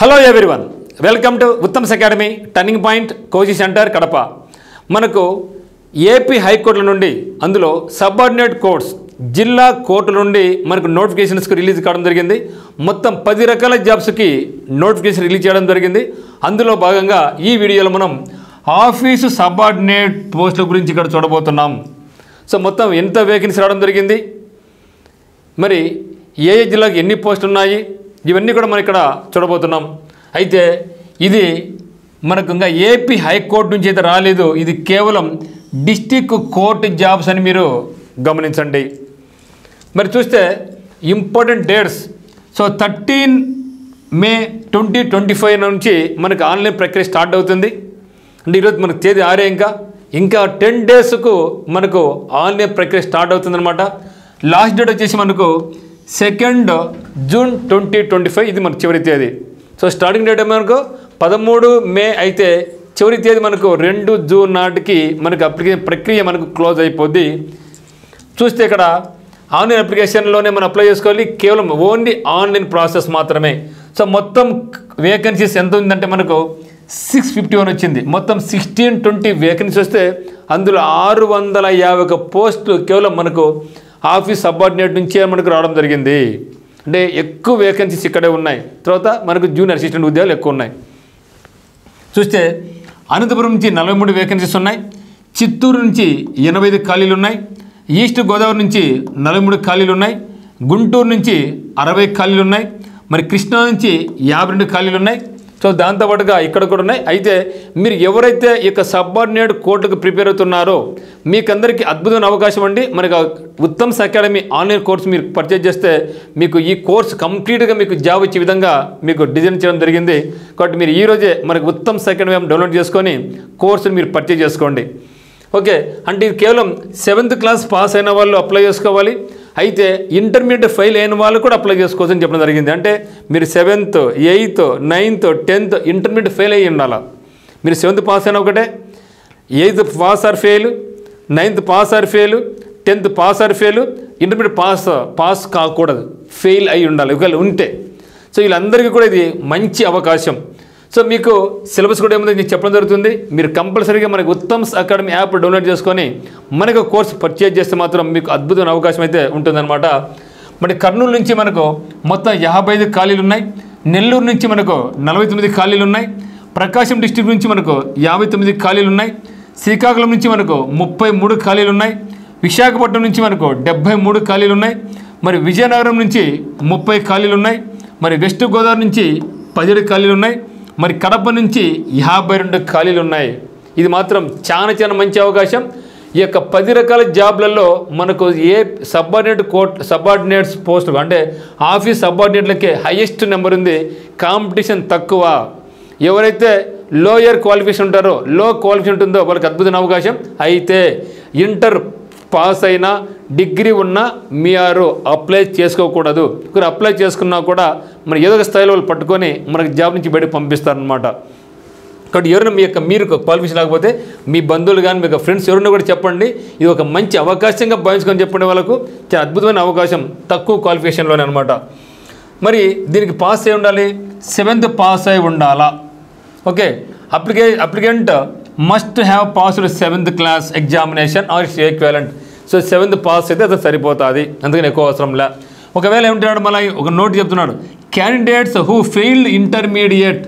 Hello everyone, welcome to Uttam's academy turning point coaching centre Kadapa. మనకు AP హైకోర్టుల నుండి అందులో subordinate courts జిల్లా కోర్టుల నుండి మనకు నోటిఫికేషన్స్కి రిలీజ్ కావడం జరిగింది. మొత్తం 10 రకాల జాబ్స్కి నోటిఫికేషన్ రిలీజ్ చేయడం జరిగింది. అందులో భాగంగా ఈ వీడియోలో మనం ఆఫీసు సబార్డినేట్ పోస్టుల గురించి ఇక్కడ చూడబోతున్నాం. సో మొత్తం ఎంత వేకెన్సీ రావడం జరిగింది, మరి ఏ జిల్లాకి ఎన్ని పోస్టులు ఉన్నాయి, ఇవన్నీ కూడా మనం ఇక్కడ చూడబోతున్నాం. అయితే ఇది మనకు ఇంకా ఏపీ హైకోర్టు నుంచి అయితే రాలేదు, ఇది కేవలం డిస్టిక్ కోర్టు జాబ్స్ అని మీరు గమనించండి. మరి చూస్తే ఇంపార్టెంట్ డేట్స్, సో 13 మే 2025 నుంచి మనకు ఆన్లైన్ ప్రక్రియ స్టార్ట్ అవుతుంది. అంటే ఈరోజు మనకు తేదీ 6 ఇంకా 10 డేస్కు మనకు ఆన్లైన్ ప్రక్రియ స్టార్ట్ అవుతుందన్నమాట. లాస్ట్ డేట్ వచ్చేసి మనకు 2 జూన్ 2025, ఇది మనకు చివరి తేదీ. సో స్టార్టింగ్ డేట్ మనకు 13 మే అయితే చివరి తేదీ మనకు 2 జూన్ నాటికి మనకు అప్లికేషన్ ప్రక్రియ మనకు క్లోజ్ అయిపోద్ది. చూస్తే ఇక్కడ ఆన్లైన్ అప్లికేషన్లోనే మనం అప్లై చేసుకోవాలి, కేవలం ఓన్లీ ఆన్లైన్ ప్రాసెస్ మాత్రమే. సో మొత్తం వేకెన్సీస్ ఎంత ఉందంటే మనకు 651 వచ్చింది. మొత్తం 1620 వేకెన్సీ వస్తే అందులో 651 పోస్టులు కేవలం మనకు ఆఫీస్ సబార్డినేట్ నుంచే మనకు రావడం జరిగింది. అంటే ఎక్కువ వేకెన్సీస్ ఇక్కడే ఉన్నాయి. తర్వాత మనకు జూనియర్ అసిస్టెంట్ ఉద్యోగాలు ఎక్కువ ఉన్నాయి. చూస్తే అనంతపురం నుంచి 43 వేకెన్సీస్ ఉన్నాయి, చిత్తూరు నుంచి 85 ఖాళీలు ఉన్నాయి, ఈస్ట్ గోదావరి నుంచి 43 ఖాళీలు ఉన్నాయి, గుంటూరు నుంచి 60 ఖాళీలు ఉన్నాయి, మరి కృష్ణా నుంచి 52 ఖాళీలు ఉన్నాయి. సో దాంతోపాటుగా ఇక్కడ కూడా ఉన్నాయి. అయితే మీరు ఎవరైతే ఈ యొక్క సబార్డినేట్ కోర్టుకు ప్రిపేర్ అవుతున్నారో మీకందరికీ అద్భుతమైన అవకాశం అండి. మనకు ఉత్తమ్స్ అకాడమీ ఆన్లైన్ కోర్స్ మీరు పర్చేజ్ చేస్తే మీకు ఈ కోర్స్ కంప్లీట్గా మీకు జాబ్ వచ్చే విధంగా మీకు డిజైన్ చేయడం జరిగింది. కాబట్టి మీరు ఈరోజే మనకు ఉత్తమ్స్ అకాడమీ డౌన్లోడ్ చేసుకొని కోర్సుని మీరు పర్చేజ్ చేసుకోండి. ఓకే, అంటే ఇది కేవలం 7th క్లాస్ పాస్ అయిన వాళ్ళు అప్లై చేసుకోవాలి. అయితే ఇంటర్మీడియట్ ఫెయిల్ అయిన వాళ్ళు కూడా అప్లై చేసుకోవచ్చని చెప్పడం జరిగింది. అంటే మీరు 7th, 8th, 9th, 10th intermediate fail అయ్యి ఉండాలి. మీరు 7th పాస్ అయినా ఒకటే, 8th pass or fail, 9th pass or fail, 10th pass or fail, intermediate pass కాకూడదు, ఫెయిల్ అయి ఉండాలి ఒకవేళ ఉంటే. సో వీళ్ళందరికీ కూడా ఇది మంచి అవకాశం. సో మీకు సిలబస్ కూడా ఏముందో మీకు చెప్పడం జరుగుతుంది. మీరు కంపల్సరీగా మనకి ఉత్తమ్స్ అకాడమీ యాప్ డౌన్లోడ్ చేసుకొని మనకు కోర్సు పర్చేజ్ చేస్తే మాత్రం మీకు అద్భుతమైన అవకాశం అయితే ఉంటుందన్నమాట. మరి కర్నూలు నుంచి మనకు మొత్తం 55 ఖాళీలు ఉన్నాయి, నెల్లూరు నుంచి మనకు 49 ఖాళీలు ఉన్నాయి, ప్రకాశం డిస్ట్రిక్ట్ నుంచి మనకు 59 ఖాళీలు ఉన్నాయి, శ్రీకాకుళం నుంచి మనకు 33 ఖాళీలు ఉన్నాయి, విశాఖపట్నం నుంచి మనకు 73 ఖాళీలు ఉన్నాయి, మరి విజయనగరం నుంచి 30 ఖాళీలు ఉన్నాయి, మరి వెస్ట్ గోదావరి నుంచి 17 ఖాళీలు ఉన్నాయి, మరి కడప నుంచి 52 ఖాళీలు ఉన్నాయి. ఇది మాత్రం చాలా మంచి అవకాశం. ఈ యొక్క 10 రకాల జాబ్లలో మనకు ఏ సబార్డినేట్స్ పోస్టులు అంటే ఆఫీస్ సబార్డినేట్లకే హైయెస్ట్ నెంబర్ ఉంది, కాంపిటీషన్ తక్కువ. ఎవరైతే లోయర్ క్వాలిఫికేషన్ ఉంటారో, లో క్వాలిఫికేషన్ ఉంటుందో వాళ్ళకి అద్భుతమైన అవకాశం. అయితే ఇంటర్ పాస్ అయినా డిగ్రీ ఉన్నా మీరు అప్లై చేసుకోకూడదు. మీరు అప్లై చేసుకున్నా కూడా మన ఏదో ఒక స్థాయిలో వాళ్ళు పట్టుకొని మనకు జాబ్ నుంచి బయటకు పంపిస్తారనమాట. కాబట్టి ఎవరైనా మీరు క్వాలిఫికేషన్ లేకపోతే మీ బంధువులు కానీ మీ ఫ్రెండ్స్ ఎవరైనా కూడా చెప్పండి, ఇది ఒక మంచి అవకాశంగా భావించుకొని చెప్పండి. వాళ్ళకు చాలా అద్భుతమైన అవకాశం తక్కువ క్వాలిఫికేషన్లోనే అనమాట. మరి దీనికి పాస్ అయి ఉండాలి, 7th పాస్ అయి ఉండాలా. Okay, applicant must have passed 7th class examination or equivalent. So 7th pass అయితే అది సరిపోతుంది, అందుకని ఎక్కువ అవసరం లే. ఒకవేళ ఏమంటున్నాడు, మళ్ళీ ఒక నోట్ చెప్తున్నాడు, candidates who failed intermediate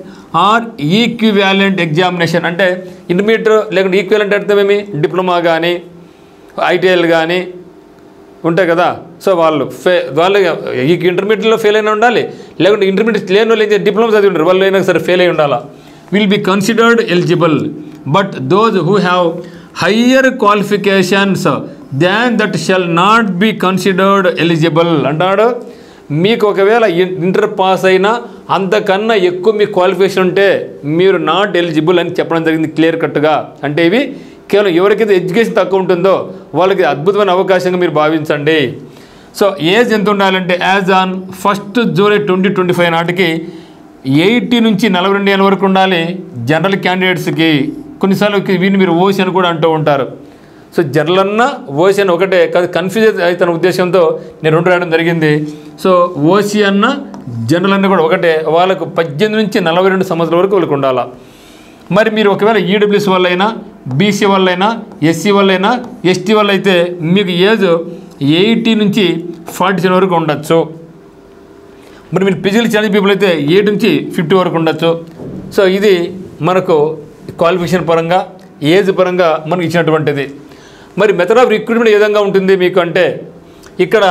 or equivalent examination. అంటే ఇంటర్మీడియట్ లేకుంటే ఈక్వివాలెంట్ అర్థమేమి, డిప్లొమా కానీ ఐటీఐలు కానీ ఉంటాయి కదా. సో వాళ్ళు ఇంటర్మీడియట్లో ఫెయిల్ అయినా ఉండాలి, లేకుంటే ఇంటర్మీడియట్ లేని వాళ్ళు డిప్లొమా చదివి ఉంటారు, వాళ్ళు అయినా సరే ఫెయిల్ అయి ఉండాలా. Will be considered eligible but those who have higher qualifications than that shall not be considered eligible అంటాడు. మీకు ఒకవేళ ఇంటర్ పాస్ అయినా అంతకన్నా ఎక్కువ మీ క్వాలిఫికేషన్ ఉంటే మీరు నాట్ ఎలిజిబుల్ అని చెప్పడం జరిగింది క్లియర్ కట్గా. అంటే ఇవి కేవలం ఎవరికైతే ఎడ్యుకేషన్ తక్కువ ఉంటుందో వాళ్ళకి అద్భుతమైన అవకాశంగా మీరు భావించండి. సో ఏజ్ ఎంత ఉండాలంటే యాజ్ ఆన్ 1 జూలై 2025 నాటికి 80 నుంచి 42 ఏళ్ళ వరకు ఉండాలి జనరల్ క్యాండిడేట్స్కి. కొన్నిసార్లు వీటిని మీరు ఓసీ అని కూడా అంటూ ఉంటారు. సో జనరల్ అన్న ఓసీ అని ఒకటే కాదు, కన్ఫ్యూజ్ అవుతున్న ఉద్దేశంతో నేను 2 రాయడం జరిగింది. సో ఓసీ అన్న జనరల్ అన్న కూడా ఒకటే, వాళ్ళకు 18 నుంచి 42 సంవత్సరాల వరకు వాళ్ళకు ఉండాలా. మరి మీరు ఒకవేళ ఈడబ్ల్యూఎస్ వల్ల అయినా, బీసీ వల్ల అయినా, ఎస్సీ వల్ల అయినా, ఎస్టీ వల్ల అయితే మీకు ఏజ్ 80 నుంచి 47 వరకు ఉండొచ్చు. మరి మీరు ఫిజికల్ ఛాలెంజ్ పీపుల్ అయితే 8 నుంచి 50 వరకు ఉండొచ్చు. సో ఇది మనకు క్వాలిఫికేషన్ పరంగా, ఏజ్ పరంగా మనకు ఇచ్చినటువంటిది. మరి మెథడ్ ఆఫ్ రిక్రూట్మెంట్ ఏ విధంగా ఉంటుంది మీకు అంటే, ఇక్కడ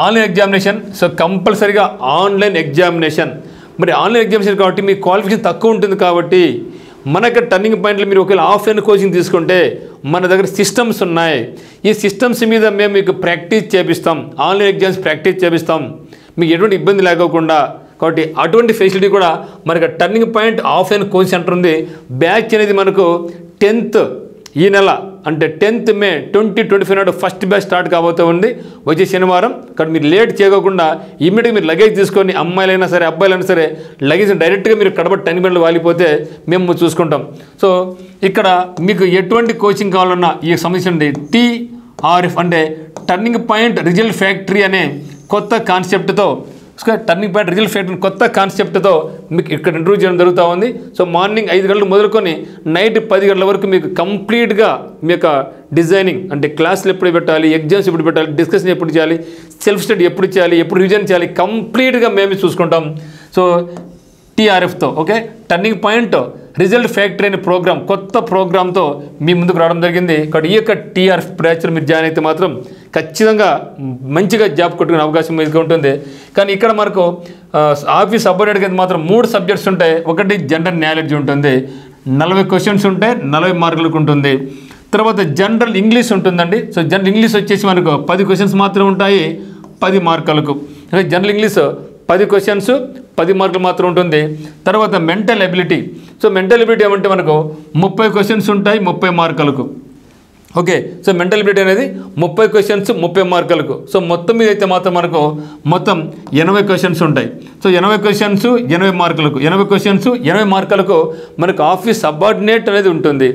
ఆన్లైన్ ఎగ్జామినేషన్. సో కంపల్సరీగా ఆన్లైన్ ఎగ్జామినేషన్. మరి ఆన్లైన్ ఎగ్జామినేషన్ కాబట్టి మీ క్వాలిఫికేషన్ తక్కువ ఉంటుంది కాబట్టి మనకు టర్నింగ్ పాయింట్లో మీరు ఒకవేళ ఆఫ్లైన్ కోచింగ్ తీసుకుంటే మన దగ్గర సిస్టమ్స్ ఉన్నాయి. ఈ సిస్టమ్స్ మీద మేము మీకు ప్రాక్టీస్ చేపిస్తాం, ఆన్లైన్ ఎగ్జామ్స్ ప్రాక్టీస్ చేపిస్తాం మీకు ఎటువంటి ఇబ్బంది లేకోకుండా. కాబట్టి అటువంటి ఫెసిలిటీ కూడా మనకు turning point offline coaching centre ఉంది. బ్యాచ్ అనేది మనకు 10th ఈ నెల అంటే 10th మే 2025 నాడు ఫస్ట్ బ్యాచ్ స్టార్ట్ కాబోతూ ఉంది, వచ్చే శనివారం. కాబట్టి మీరు లేట్ చేయకుండా ఇమ్మీడియట్గా మీరు లగేజ్ తీసుకొని, అమ్మాయిలైనా సరే అబ్బాయిలైనా సరే లగేజ్ డైరెక్ట్గా మీరు కడప టర్నింగ్ పాయింట్లో వాలిపోతే మేము చూసుకుంటాం. సో ఇక్కడ మీకు ఎటువంటి కోచింగ్ కావాలన్నా ఈ సంబంధించిన TRF అంటే టర్నింగ్ పాయింట్ రిజల్ట్ ఫ్యాక్టరీ అనే కొత్త కాన్సెప్ట్తో, టర్నింగ్ పాయింట్ రిజల్ట్ ఫ్యాక్టరీ కొత్త కాన్సెప్ట్తో మీకు ఇక్కడ ఇంటర్వ్యూ చేయడం జరుగుతూ ఉంది. సో మార్నింగ్ 5 గంటలు మొదలుకొని నైట్ 10 గంటల వరకు మీకు కంప్లీట్గా మీ యొక్క డిజైనింగ్ అంటే క్లాసులు ఎప్పుడు పెట్టాలి, ఎగ్జామ్స్ ఎప్పుడు పెట్టాలి, డిస్కషన్ ఎప్పుడు చేయాలి, సెల్ఫ్ స్టడీ ఎప్పుడు చేయాలి, ఎప్పుడు రివిజన్ చేయాలి, కంప్లీట్గా మేము చూసుకుంటాం. సో TRFతో okay, turning point result factory అనే ప్రోగ్రామ్, కొత్త ప్రోగ్రామ్తో మీ ముందుకు రావడం జరిగింది. కాబట్టి ఈ యొక్క TRF బ్యాచ్లో మీరు జాయిన్ అయితే మాత్రం ఖచ్చితంగా మంచిగా జాబ్ కొట్టుకునే అవకాశం మీకు ఉంటుంది. కానీ ఇక్కడ మనకు ఆఫీస్ సబార్డినేట్కి అయితే మాత్రం 3 సబ్జెక్ట్స్ ఉంటాయి. ఒకటి జనరల్ నాలెడ్జ్ ఉంటుంది, 40 క్వశ్చన్స్ ఉంటాయి, 40 మార్కులకు ఉంటుంది. తర్వాత జనరల్ ఇంగ్లీష్ ఉంటుందండి. సో జనరల్ ఇంగ్లీష్ వచ్చేసి మనకు 10 క్వశ్చన్స్ మాత్రం ఉంటాయి, 10 మార్కులకు. జనరల్ ఇంగ్లీష్ 10 క్వశ్చన్స్ 10 మార్కులు మాత్రం ఉంటుంది. తర్వాత mental ability. So mental ability ఏమంటే మనకు 30 క్వశ్చన్స్ ఉంటాయి, 30 మార్కులకు. ఓకే, సో మెంటల్ ఎబిలిటీ అనేది 30 క్వశ్చన్స్ 30 మార్కులకు. సో మొత్తం మీద అయితే మాత్రం మనకు మొత్తం 80 క్వశ్చన్స్ ఉంటాయి. సో 80 క్వశ్చన్స్ 80 మార్కులకు, 80 క్వశ్చన్స్ 80 మార్కులకు మనకు ఆఫీస్ సబార్డినేట్ అనేది ఉంటుంది.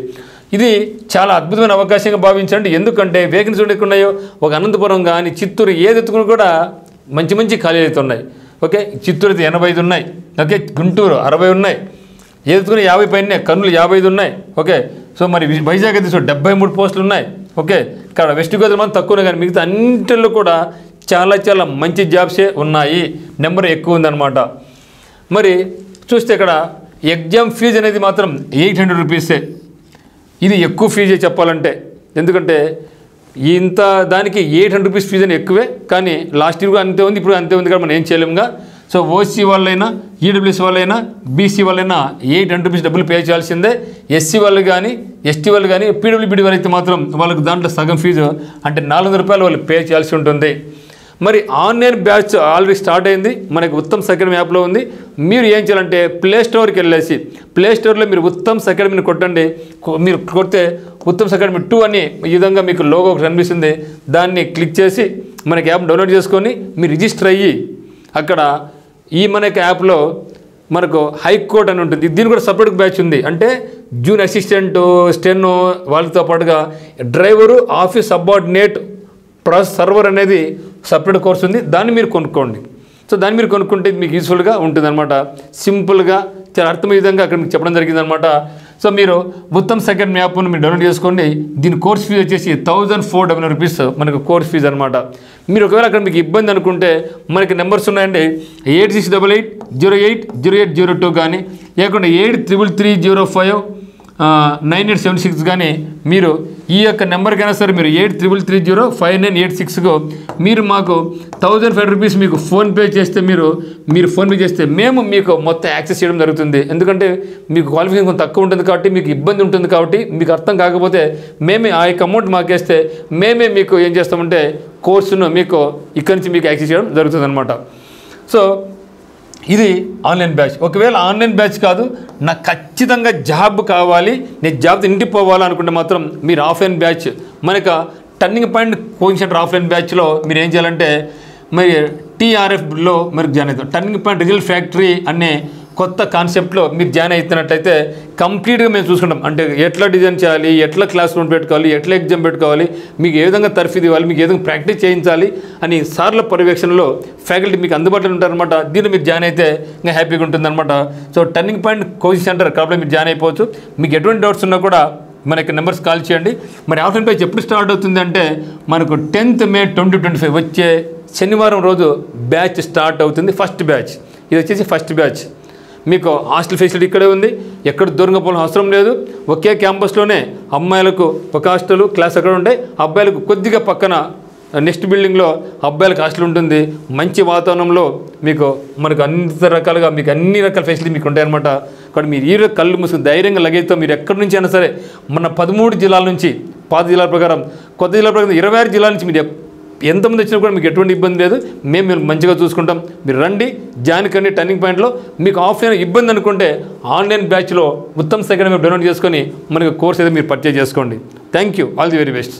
ఇది చాలా అద్భుతమైన అవకాశంగా భావించండి. ఎందుకంటే వేకెన్సీ ఉన్నాయో ఒక అనంతపురం కానీ చిత్తూరు ఏది ఎత్తుకుని కూడా మంచి మంచి ఖాళీలు అయితే ఉన్నాయి. ఓకే, చిత్తూరు అయితే 85 ఉన్నాయి. ఓకే, గుంటూరు 60 ఉన్నాయి, ఏదుకుని 50 పైన, కర్నూలు 55 ఉన్నాయి. ఓకే, సో మరి వైజాగ్ అయితే 73 పోస్టులు ఉన్నాయి. ఓకే, ఇక్కడ వెస్ట్ గోదావరి మాత్రం తక్కువనే, కానీ మిగతా అన్నింటిలో కూడా చాలా చాలా మంచి జాబ్సే ఉన్నాయి, నెంబర్ ఎక్కువ ఉందన్నమాట. మరి చూస్తే ఇక్కడ ఎగ్జామ్ ఫీజు అనేది మాత్రం 800 రూపీసే. ఇది ఎక్కువ ఫీజే చెప్పాలంటే, ఎందుకంటే ఇంత దానికి 800 రూపీస్ ఫీజు అని ఎక్కువే. కానీ లాస్ట్ ఇయర్ అంతే ఉంది, ఇప్పుడు అంతే ఉంది, కాబట్టి మనం ఏం చేయలేముగా. సో ఓసీ వాళ్ళైనా, ఈడబ్ల్యూఎస్ వాళ్ళైనా, బీసీ వాళ్ళైనా 800 రూపీస్ డబ్బులు పే చేయాల్సిందే. ఎస్సీ వాళ్ళు కానీ, ఎస్టీ వాళ్ళు కానీ, పీడబ్ల్యూబీడీ వాళ్ళు అయితే మాత్రం వాళ్ళకి దాంట్లో సగం ఫీజు అంటే 400 రూపాయలు వాళ్ళు పే చేయాల్సి ఉంటుంది. మరి ఆన్లైన్ బ్యాచ్ ఆల్రెడీ స్టార్ట్ అయింది, మనకి ఉత్తమ్స్ అకాడమీ యాప్లో ఉంది. మీరు ఏం చేయాలంటే ప్లే స్టోర్కి వెళ్ళేసి, ప్లే స్టోర్లో మీరు ఉత్తమ్స్ అకాడమీని కొట్టండి. మీరు కొడితే ఉత్తమ్స్ అకాడమీ 2 అని ఈ విధంగా మీకు లోగో ఒకటి కనిపిస్తుంది. దాన్ని క్లిక్ చేసి మనకి యాప్ డౌన్లోడ్ చేసుకొని మీరు రిజిస్టర్ అయ్యి, అక్కడ ఈ మనకి యాప్లో మనకు హైకోర్ట్ అని ఉంటుంది. దీని కూడా సపరేట్ బ్యాచ్ ఉంది. అంటే జూనియర్ అసిస్టెంట్, స్టెనో వాళ్ళతో పాటుగా driver, office subordinate, process server అనేది సపరేట్ కోర్స్ ఉంది. దాన్ని మీరు కొనుక్కోండి. సో దాన్ని మీరు కొనుక్కుంటే మీకు యూస్ఫుల్గా ఉంటుందన్నమాట. సింపుల్గా చాలా అర్థమయ్యే విధంగా అక్కడ మీకు చెప్పడం జరిగిందనమాట. సో మీరు ఉత్తమ్స్ అకాడమీ యాప్ను మీరు డౌన్లోడ్ చేసుకోండి. దీని కోర్స్ ఫీజు వచ్చేసి 1400 రూపీస్ మనకు కోర్స్ ఫీజు అనమాట. మీరు ఒకవేళ అక్కడ మీకు ఇబ్బంది అనుకుంటే మనకి నెంబర్స్ ఉన్నాయండి. 8688080802 కానీ, లేకుంటే 833305 9876 కానీ మీరు ఈ యొక్క నెంబర్కైనా సరే మీరు 8333059886కు మీరు మాకు 1500 రూపీస్ మీకు ఫోన్పే చేస్తే మీరు ఫోన్పే చేస్తే మేము మీకు మొత్తం యాక్సెస్ చేయడం జరుగుతుంది. ఎందుకంటే మీకు క్వాలిఫికేషన్ కొంచెం తక్కువ ఉంటుంది కాబట్టి, మీకు ఇబ్బంది ఉంటుంది కాబట్టి, మీకు అర్థం కాకపోతే మేమే ఆ యొక్క అమౌంట్ మాకేస్తే మేమే మీకు ఏం చేస్తామంటే కోర్సును మీకు ఇక్కడి నుంచి మీకు యాక్సెస్ చేయడం జరుగుతుంది అనమాట. సో ఇది ఆన్లైన్ బ్యాచ్. ఒకవేళ ఆన్లైన్ బ్యాచ్ కాదు, నాకు ఖచ్చితంగా జాబ్ కావాలి, నేను జాబ్తో ఇంటికి పోవాలనుకుంటే మాత్రం మీరు ఆఫ్లైన్ బ్యాచ్, మనకు turning point coaching centre offline బ్యాచ్లో మీరు ఏం చేయాలంటే మరి TRFలో మీరు జాయిన్ అవుతారు. టర్నింగ్ పాయింట్ రిజల్ట్ ఫ్యాక్టరీ అనే కొత్త కాన్సెప్ట్లో మీరు జాయిన్ అవుతున్నట్లయితే కంప్లీట్గా మేము చూసుకుంటాం. అంటే ఎట్లా డిజైన్ చేయాలి, ఎట్లా క్లాస్ రూమ్ పెట్టుకోవాలి, ఎట్లా ఎగ్జామ్ పెట్టుకోవాలి, మీకు ఏ విధంగా తర్ఫీదు ఇవ్వాలి, మీకు ఏ విధంగా ప్రాక్టీస్ చేయించాలి అని సార్ల పర్యవేక్షణలో ఫ్యాకల్టీ మీకు అందుబాటులో ఉంటారనమాట. దీనిలో మీరు జాయిన్ అయితే ఇంకా హ్యాపీగా ఉంటుందన్నమాట. So turning point coaching centre కాబట్టి మీరు జాయిన్ అయిపోవచ్చు. మీకు ఎటువంటి డౌట్స్ ఉన్నా కూడా మన యొక్క నెంబర్స్ కాల్ చేయండి. మరి ఆఫ్లైన్ బ్యాచ్ ఎప్పుడు స్టార్ట్ అవుతుంది అంటే మనకు 10th May 2025 వచ్చే శనివారం రోజు బ్యాచ్ స్టార్ట్ అవుతుంది. ఫస్ట్ బ్యాచ్ ఇది వచ్చేసి ఫస్ట్ బ్యాచ్. మీకు హాస్టల్ ఫెసిలిటీ ఇక్కడే ఉంది, ఎక్కడ దూరంగా పోవాల్సిన అవసరం లేదు. ఒకే క్యాంపస్లోనే అమ్మాయిలకు ఒక హాస్టల్ క్లాస్ అక్కడ ఉంటాయి, అబ్బాయిలకు కొద్దిగా పక్కన నెక్స్ట్ బిల్డింగ్లో అబ్బాయిలకు హాస్టల్ ఉంటుంది. మంచి వాతావరణంలో మనకు అన్ని రకాలుగా మీకు అన్ని రకాల ఫెసిలిటీ మీకు ఉంటాయన్నమాట. కాబట్టి మీరు ఈ కళ్ళు మూసుకుని ధైర్యంగా లగేజ్తో మీరు ఎక్కడి నుంచి అయినా సరే మన 13 జిల్లాల నుంచి, పాత జిల్లాల ప్రకారం, కొత్త జిల్లాల ప్రకారం 26 జిల్లాల నుంచి మీరు ఎంతమంది వచ్చినా కూడా మీకు ఎటువంటి ఇబ్బంది లేదు. మేము మంచిగా చూసుకుంటాం. మీరు రండి, జాయిన్ కండి టర్నింగ్ పాయింట్లో. మీకు ఆఫ్లైన్ ఇబ్బంది అనుకుంటే ఆన్లైన్ బ్యాచ్లో ఉత్తమ్ సెకండ్ డౌన్లోడ్ చేసుకొని మనకు కోర్స్ అయితే మీరు పర్చేజ్ చేసుకోండి. Thank you, all the very best.